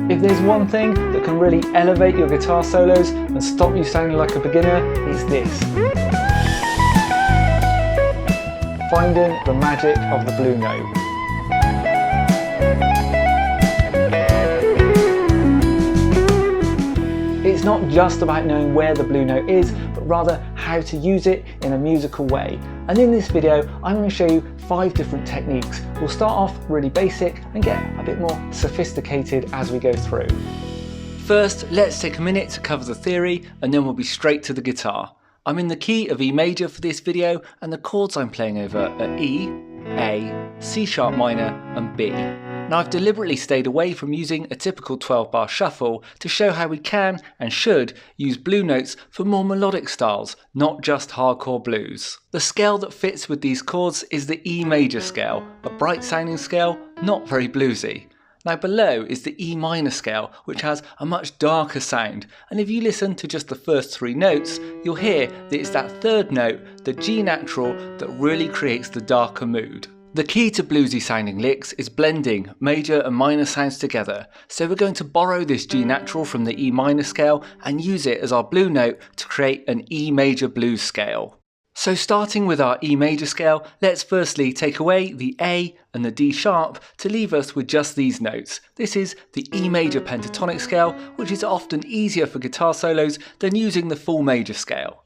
If there's one thing that can really elevate your guitar solos and stop you sounding like a beginner, it's this. Finding the magic of the blue note. It's not just about knowing where the blue note is, but rather how to use it in a musical way. And in this video, I'm going to show you 5 different techniques. We'll start off really basic and get a bit more sophisticated as we go through. First, let's take a minute to cover the theory and then we'll be straight to the guitar. I'm in the key of E major for this video and the chords I'm playing over are E, A, C sharp minor and B. Now I've deliberately stayed away from using a typical 12-bar shuffle to show how we can and should use blue notes for more melodic styles, not just hardcore blues. The scale that fits with these chords is the E major scale, a bright sounding scale, not very bluesy. Now below is the E minor scale, which has a much darker sound, and if you listen to just the first 3 notes, you'll hear that it's that third note, the G natural, that really creates the darker mood. The key to bluesy sounding licks is blending major and minor sounds together, so we're going to borrow this G natural from the E minor scale and use it as our blue note to create an E major blues scale. So starting with our E major scale, let's firstly take away the A and the D sharp to leave us with just these notes. This is the E major pentatonic scale, which is often easier for guitar solos than using the full major scale.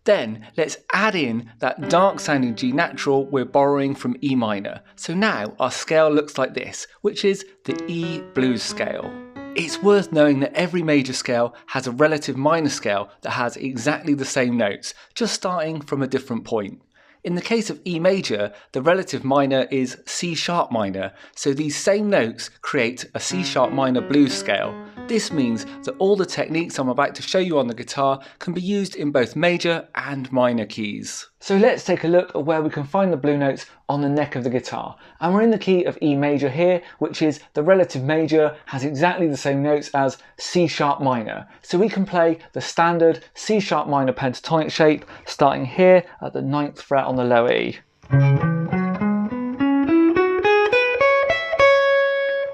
Then let's add in that dark sounding G natural we're borrowing from E minor. So now our scale looks like this, which is the E blues scale. It's worth knowing that every major scale has a relative minor scale that has exactly the same notes, just starting from a different point. In the case of E major, the relative minor is C sharp minor, so these same notes create a C sharp minor blues scale. This means that all the techniques I'm about to show you on the guitar can be used in both major and minor keys. So let's take a look at where we can find the blue notes on the neck of the guitar. And we're in the key of E major here, which is the relative major, has exactly the same notes as C sharp minor. So we can play the standard C sharp minor pentatonic shape, starting here at the 9th fret on the low E.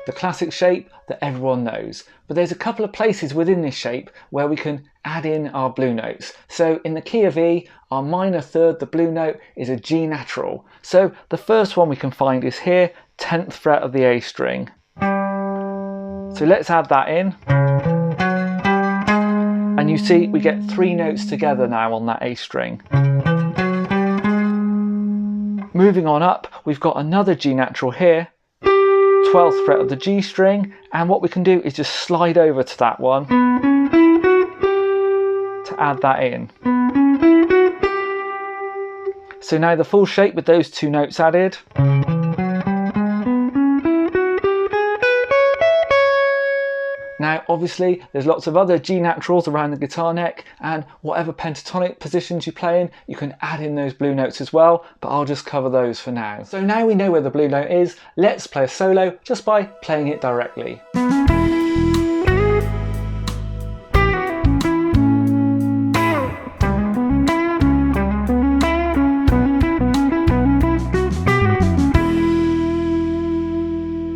The classic shape that everyone knows. But there's a couple of places within this shape where we can add in our blue notes. So in the key of E, our minor third, the blue note, is a G natural. So the first one we can find is here, 10th fret of the A string. So let's add that in. And you see we get 3 notes together now on that A string. Moving on up, we've got another G natural here, 12th fret of the G string, and what we can do is just slide over to that one to add that in. So now the full shape with those 2 notes added. Now obviously there's lots of other G naturals around the guitar neck, and whatever pentatonic positions you play in, you can add in those blue notes as well, but I'll just cover those for now. So now we know where the blue note is, let's play a solo just by playing it directly.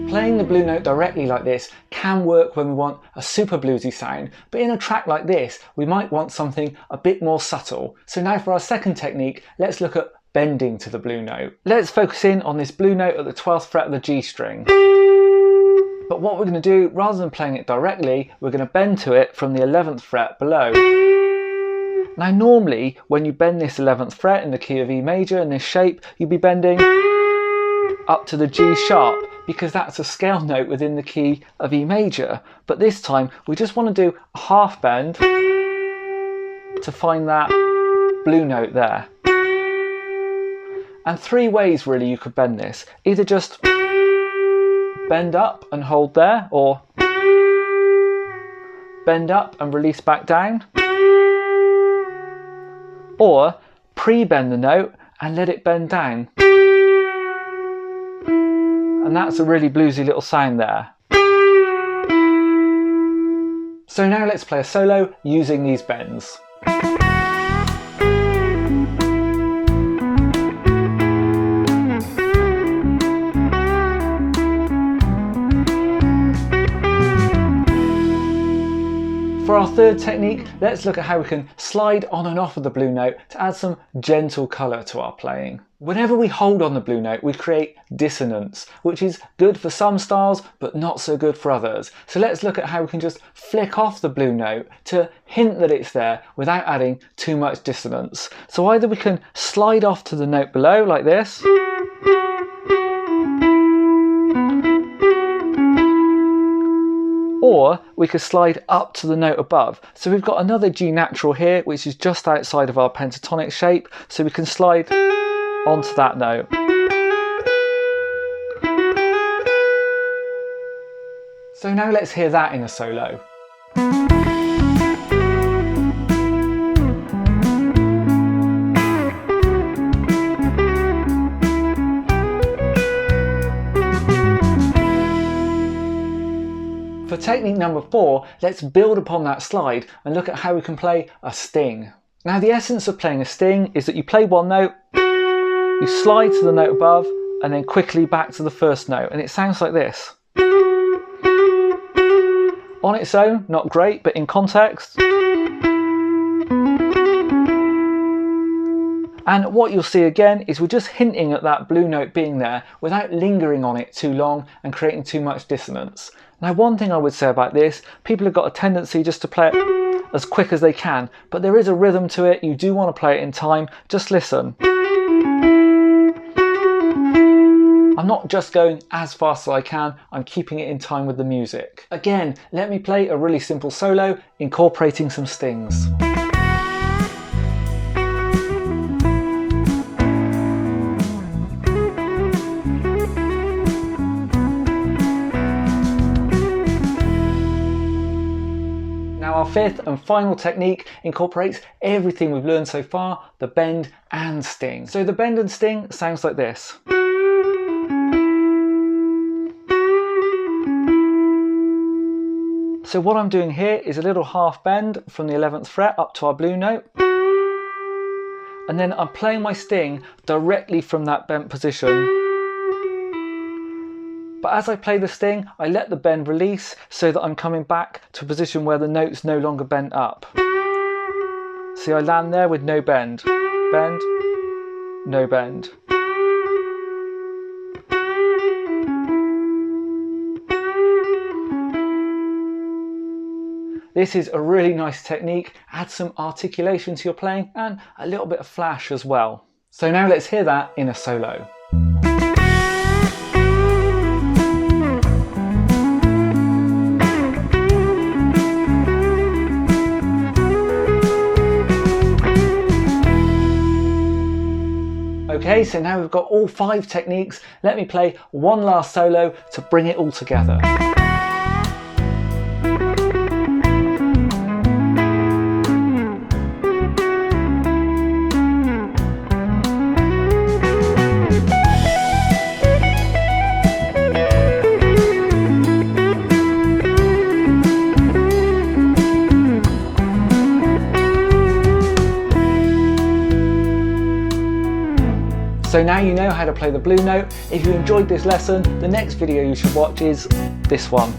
Playing the blue note directly like this can work when we want a super bluesy sound, but in a track like this, we might want something a bit more subtle. So now for our second technique, let's look at bending to the blue note. Let's focus in on this blue note at the 12th fret of the G string. But what we're going to do, rather than playing it directly, we're going to bend to it from the 11th fret below. Now normally, when you bend this 11th fret in the key of E major in this shape, you'd be bending up to the G sharp, because that's a scale note within the key of E major. But this time we just want to do a half bend to find that blue note there. And 3 ways really you could bend this. Either just bend up and hold there, or bend up and release back down, or pre-bend the note and let it bend down. And that's a really bluesy little sound there. So now let's play a solo using these bends. our third technique, let's look at how we can slide on and off of the blue note to add some gentle colour to our playing. Whenever we hold on the blue note, we create dissonance, which is good for some styles, but not so good for others. So let's look at how we can just flick off the blue note to hint that it's there without adding too much dissonance. So either we can slide off to the note below like this, or we could slide up to the note above. So we've got another G natural here, which is just outside of our pentatonic shape. So we can slide onto that note. So now let's hear that in a solo. For technique number 4, let's build upon that slide and look at how we can play a sting. Now the essence of playing a sting is that you play one note, you slide to the note above, and then quickly back to the first note, and it sounds like this. On its own, not great, but in context. And what you'll see again is we're just hinting at that blue note being there without lingering on it too long and creating too much dissonance. Now one thing I would say about this, people have got a tendency just to play it as quick as they can, but there is a rhythm to it. You do want to play it in time. Just listen. I'm not just going as fast as I can, I'm keeping it in time with the music. Again, let me play a really simple solo incorporating some stings. Now our fifth and final technique incorporates everything we've learned so far, the bend and sting. So the bend and sting sounds like this. So what I'm doing here is a little half bend from the 11th fret up to our blue note. And then I'm playing my sting directly from that bent position. But as I play the sting, I let the bend release so that I'm coming back to a position where the note's no longer bent up. See, I land there with no bend. Bend, no bend. This is a really nice technique, adds some articulation to your playing and a little bit of flash as well. So now let's hear that in a solo. Okay, so now we've got all 5 techniques. Let me play one last solo to bring it all together. So now you know how to play the blue note. If you enjoyed this lesson, the next video you should watch is this one.